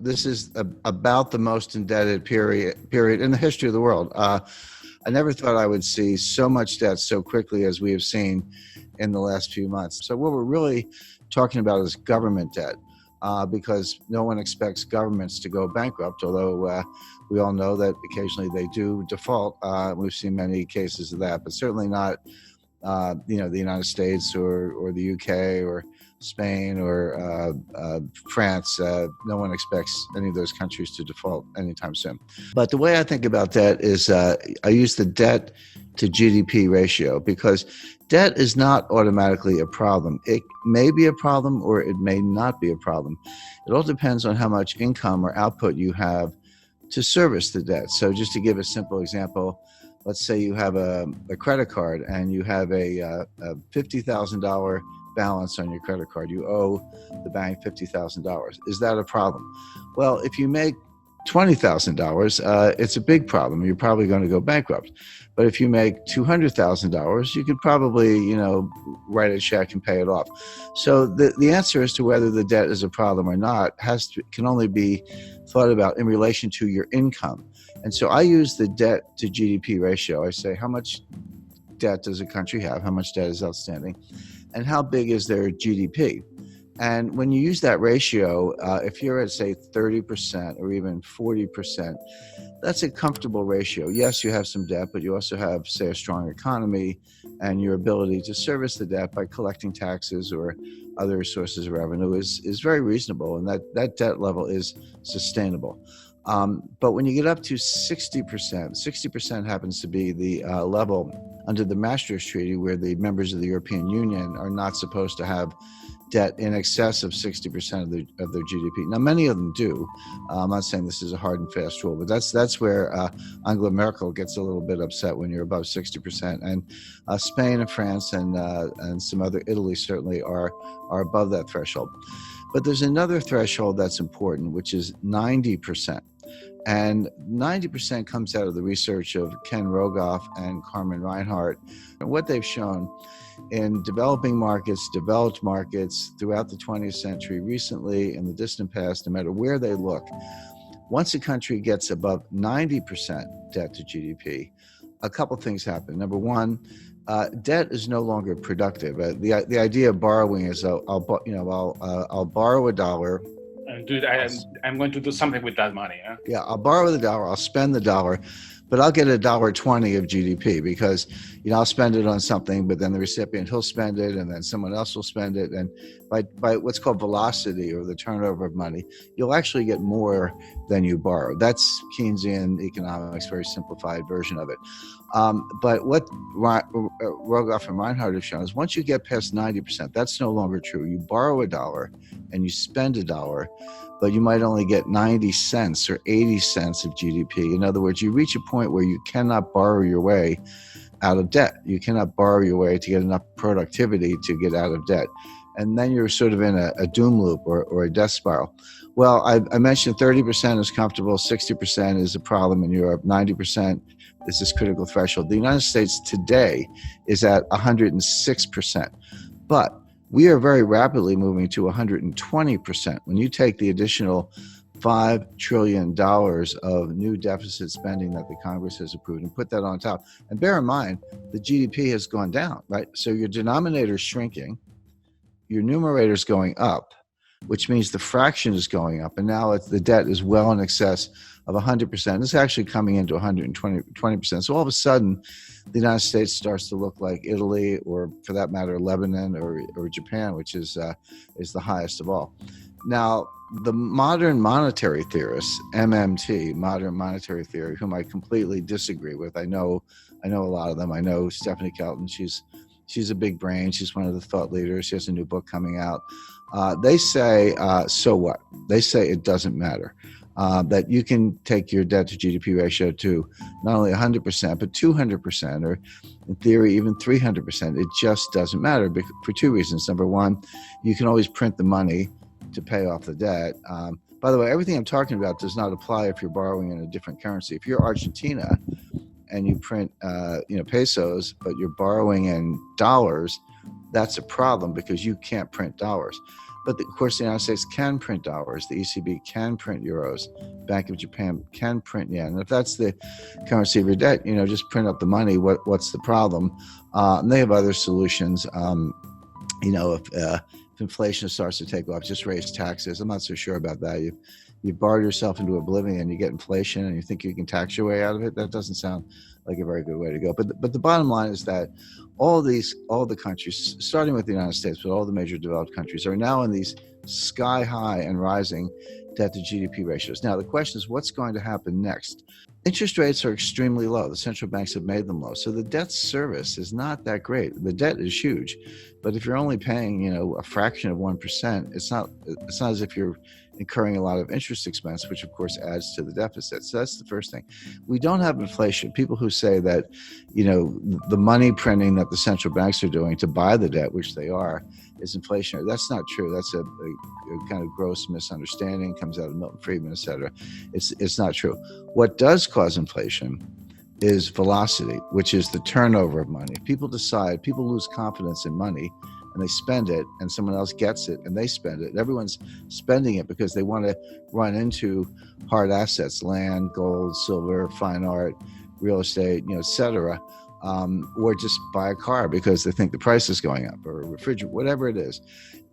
this is about the most indebted period in the history of the world. I never thought I would see so much debt so quickly as we have seen in the last few months. So what we're really talking about is government debt, because no one expects governments to go bankrupt, although we all know that occasionally they do default. We've seen many cases of that, but certainly not the United States or the UK or Spain or France. No one expects any of those countries to default anytime soon. But the way I think about debt is I use the debt to GDP ratio, because debt is not automatically a problem. It may be a problem or it may not be a problem. It all depends on how much income or output you have to service the debt. So just to give a simple example, let's say you have a credit card and you have a $50,000 balance on your credit card. You owe the bank $50,000. Is that a problem? Well, if you make $20,000, it's a big problem. You're probably going to go bankrupt. But if you make $200,000, you could probably, write a check and pay it off. So the answer as to whether the debt is a problem or not can only be thought about in relation to your income. And so I use the debt to GDP ratio. I say, how much debt does a country have? How much debt is outstanding? And how big is their GDP? And when you use that ratio, if you're at, say, 30% or even 40%, that's a comfortable ratio. Yes, you have some debt, but you also have, say, a strong economy and your ability to service the debt by collecting taxes or other sources of revenue is very reasonable, and that debt level is sustainable. But when you get up to 60% happens to be the level under the Maastricht Treaty, where the members of the European Union are not supposed to have debt in excess of 60% of their GDP. Now, many of them do. I'm not saying this is a hard and fast rule, but that's where Angela Merkel gets a little bit upset when you're above 60%. And Spain and France and some other, Italy certainly are above that threshold. But there's another threshold that's important, which is 90%. And 90% comes out of the research of Ken Rogoff and Carmen Reinhart. And what they've shown in developing markets, developed markets throughout the 20th century, recently, in the distant past, no matter where they look, once a country gets above 90% debt to GDP, a couple things happen. Number one, debt is no longer productive. The idea of borrowing is I'll borrow $1. I'm going to do something with that money. Huh? Yeah, I'll borrow the $1, I'll spend the $1, but I'll get $1.20 of GDP because, I'll spend it on something, but then the recipient, he'll spend it, and then someone else will spend it. And by what's called velocity, or the turnover of money, you'll actually get more than you borrow. That's Keynesian economics, very simplified version of it. But what Rogoff and Reinhart have shown is once you get past 90%, that's no longer true. You borrow $1 and you spend $1, but you might only get 90 cents or 80 cents of GDP. In other words, you reach a point where you cannot borrow your way out of debt. You cannot borrow your way to get enough productivity to get out of debt. And then you're sort of in a doom loop or a death spiral. Well, I mentioned 30% is comfortable, 60% is a problem in Europe, 90% is this critical threshold. The United States today is at 106%. But we are very rapidly moving to 120%. When you take the additional $5 trillion of new deficit spending that the Congress has approved and put that on top, and bear in mind, the GDP has gone down, right? So your denominator is shrinking, your numerator is going up, which means the fraction is going up, and now the debt is well in excess of 100%. It's actually coming into 120%. So all of a sudden, the United States starts to look like Italy, or for that matter, Lebanon or Japan, which is the highest of all. Now, the modern monetary theorists, MMT, modern monetary theory, whom I completely disagree with. I know a lot of them. I know Stephanie Kelton. She's a big brain. She's one of the thought leaders. She has a new book coming out. They say, so what? They say it doesn't matter. That you can take your debt to GDP ratio to not only 100%, but 200%, or in theory, even 300%. It just doesn't matter for two reasons. Number one, you can always print the money to pay off the debt. By the way, everything I'm talking about does not apply if you're borrowing in a different currency. If you're Argentina and you print pesos, but you're borrowing in dollars, that's a problem because you can't print dollars. But of course, the United States can print dollars. The ECB can print euros. Bank of Japan can print yen. And if that's the currency of your debt, just print up the money. What's the problem? And they have other solutions. If inflation starts to take off, just raise taxes. I'm not so sure about that. You've borrowed yourself into oblivion. You get inflation, and you think you can tax your way out of it. That doesn't sound like a very good way to go. But the bottom line is that all the countries, starting with the United States, but all the major developed countries, are now in these sky high and rising debt to GDP ratios. Now the question is, what's going to happen next? Interest rates are extremely low. The central banks have made them low. So the debt service is not that great. The debt is huge, but if you're only paying, a fraction of 1%, it's not as if you're incurring a lot of interest expense, which of course adds to the deficit. So that's the first thing. We don't have inflation. People who say that, the money printing that the central banks are doing to buy the debt, which they are, is inflationary. That's not true. That's a kind of gross misunderstanding. Comes out of Milton Friedman, et cetera. It's not true. What does cause inflation is velocity, which is the turnover of money. People lose confidence in money, and they spend it, and someone else gets it and they spend it. Everyone's spending it because they want to run into hard assets, land, gold, silver, fine art, real estate, et cetera, or just buy a car because they think the price is going up, or a refrigerator, whatever it is.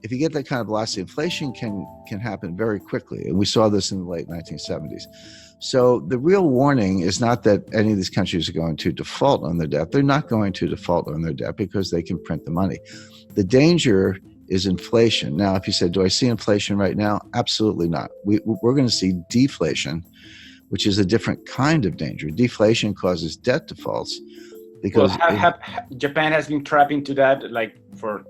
If you get that kind of velocity, inflation can happen very quickly. And we saw this in the late 1970s. So the real warning is not that any of these countries are going to default on their debt. They're not going to default on their debt because they can print the money. The danger is inflation. Now, if you said, do I see inflation right now? Absolutely not. We're going to see deflation, which is a different kind of danger. Deflation causes debt defaults because Japan has been trapped into that for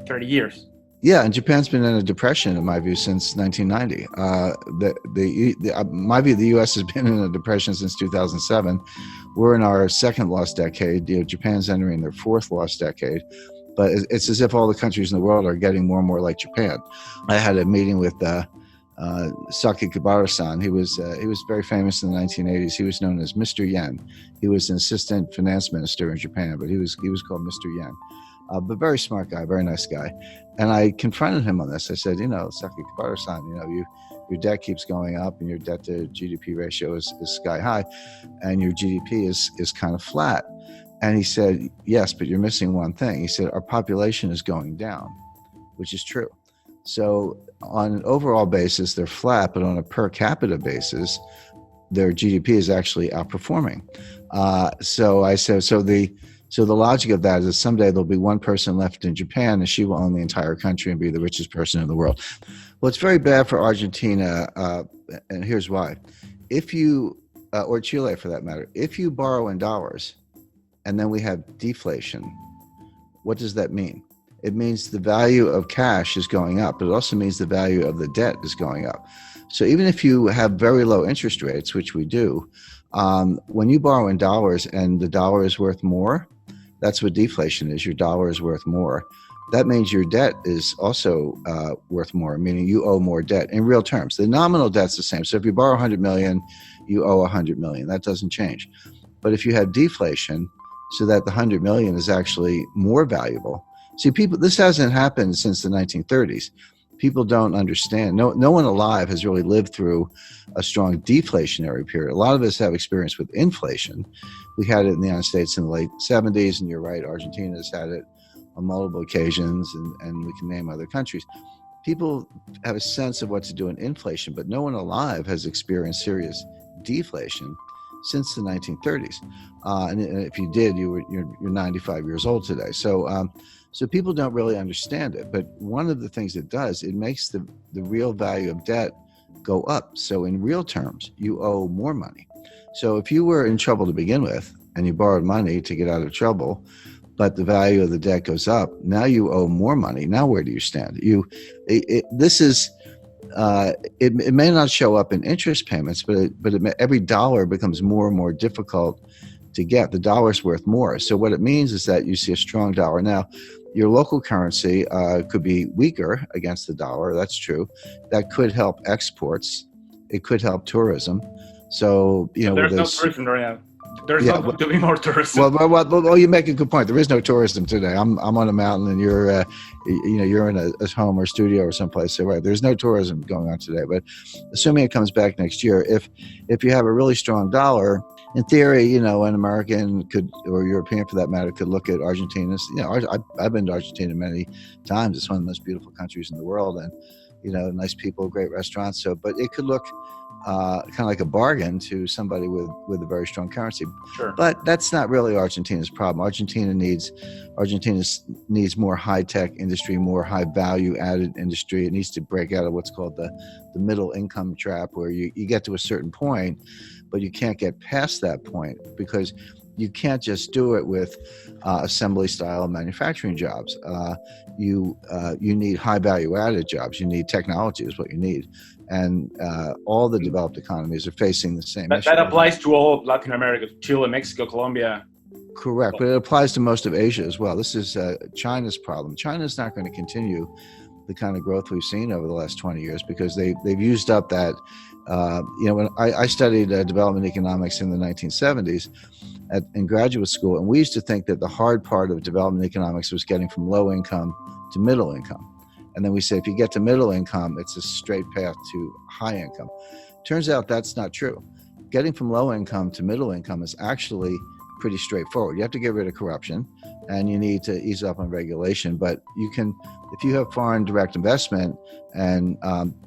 30 years. Yeah, and Japan's been in a depression, in my view, since 1990. My view, the U.S. has been in a depression since 2007. We're in our second lost decade. Japan's entering their fourth lost decade. But it's as if all the countries in the world are getting more and more like Japan. I had a meeting with Sakakibara-san. He was very famous in the 1980s. He was known as Mr. Yen. He was an assistant finance minister in Japan, but he was called Mr. Yen. But very smart guy, very nice guy. And I confronted him on this. I said, Sakakibara-san, your debt keeps going up and your debt to GDP ratio is sky high and your GDP is kind of flat. And he said, yes, but you're missing one thing. He said, our population is going down, which is true. So on an overall basis, they're flat, but on a per capita basis, their GDP is actually outperforming. So I said, so the logic of that is that someday there'll be one person left in Japan and she will own the entire country and be the richest person in the world. Well, it's very bad for Argentina, and here's why. If you, or Chile for that matter, if you borrow in dollars and then we have deflation, what does that mean? It means the value of cash is going up, but it also means the value of the debt is going up. So even if you have very low interest rates, which we do, when you borrow in dollars and the dollar is worth more, that's what deflation is. Your dollar is worth more. That means your debt is also worth more, meaning you owe more debt in real terms. The nominal debt's the same. So if you borrow 100 million, you owe 100 million. That doesn't change. But if you have deflation, so that the 100 million is actually more valuable. See, this hasn't happened since the 1930s. People don't understand. No one alive has really lived through a strong deflationary period. A lot of us have experience with inflation. We had it in the United States in the late 70s, and you're right, Argentina's had it on multiple occasions, and we can name other countries. People have a sense of what to do in inflation, but no one alive has experienced serious deflation since the 1930s. And if you did, you're 95 years old today. So people don't really understand it. But one of the things it does, it makes the real value of debt go up. So in real terms, you owe more money. So if you were in trouble to begin with and you borrowed money to get out of trouble, but the value of the debt goes up, now you owe more money. Now where do you stand? It may not show up in interest payments, but every dollar becomes more and more difficult to get. The dollar's worth more. So what it means is that you see a strong dollar. Now, your local currency could be weaker against the dollar. That's true. That could help exports. It could help tourism. So, there's no tourism right now. There's Yeah, not going to be more tourism. well, you make a good point. There is no tourism today. I'm on a mountain, and you're in a home or studio or someplace. So right, there's no tourism going on today. But assuming it comes back next year, if you have a really strong dollar, in theory, an American could, or European for that matter, could look at Argentina. I've been to Argentina many times. It's one of the most beautiful countries in the world, and nice people, great restaurants. So, but it could look kind of like a bargain to somebody with a very strong currency. Sure. But that's not really Argentina's problem. Argentina needs more high-tech industry, more high-value-added industry. It needs to break out of what's called the middle income trap, where you get to a certain point, but you can't get past that point because you can't just do it with assembly style manufacturing jobs. You need high value added jobs. You need technology is what you need. And all the developed economies are facing the same issue. That applies to all of Latin America, Chile, Mexico, Colombia. Correct, but it applies to most of Asia as well. This is China's problem. China's not going to continue the kind of growth we've seen over the last 20 years because they've used up that. When I studied development economics in the 1970s in graduate school, and we used to think that the hard part of development economics was getting from low income to middle income. And then we say if you get to middle income, it's a straight path to high income. Turns out that's not true. Getting from low income to middle income is actually pretty straightforward. You have to get rid of corruption and you need to ease up on regulation. But you can, if you have foreign direct investment and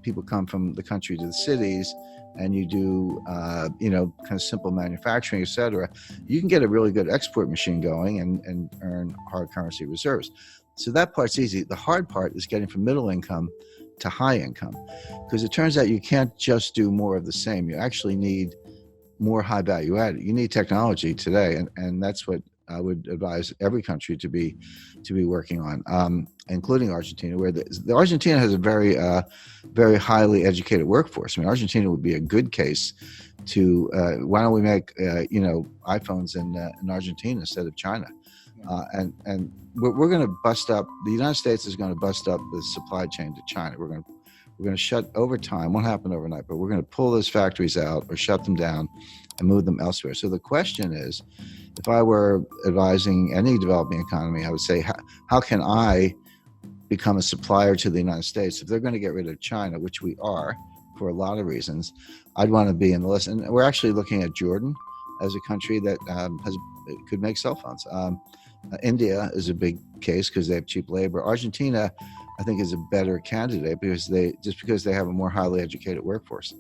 people come from the country to the cities and you do, kind of simple manufacturing, et cetera, you can get a really good export machine going and earn hard currency reserves. So that part's easy. The hard part is getting from middle income to high income, because it turns out you can't just do more of the same. You actually need more high value added. You need technology today, and that's what I would advise every country to be working on, including Argentina, where the Argentina has a very very highly educated workforce. I mean, Argentina would be a good case to why don't we make iPhones in Argentina instead of China, and we're going to bust up. The United States is going to bust up the supply chain to China. We're going to shut over time. Won't happen overnight, but we're going to pull those factories out or shut them down and move them elsewhere. So the question is, if I were advising any developing economy, I would say, how can I become a supplier to the United States? If they're going to get rid of China, which we are for a lot of reasons, I'd want to be in the list. And we're actually looking at Jordan as a country that could make cell phones. India is a big case because they have cheap labor. Argentina, I think, is a better candidate because they have a more highly educated workforce.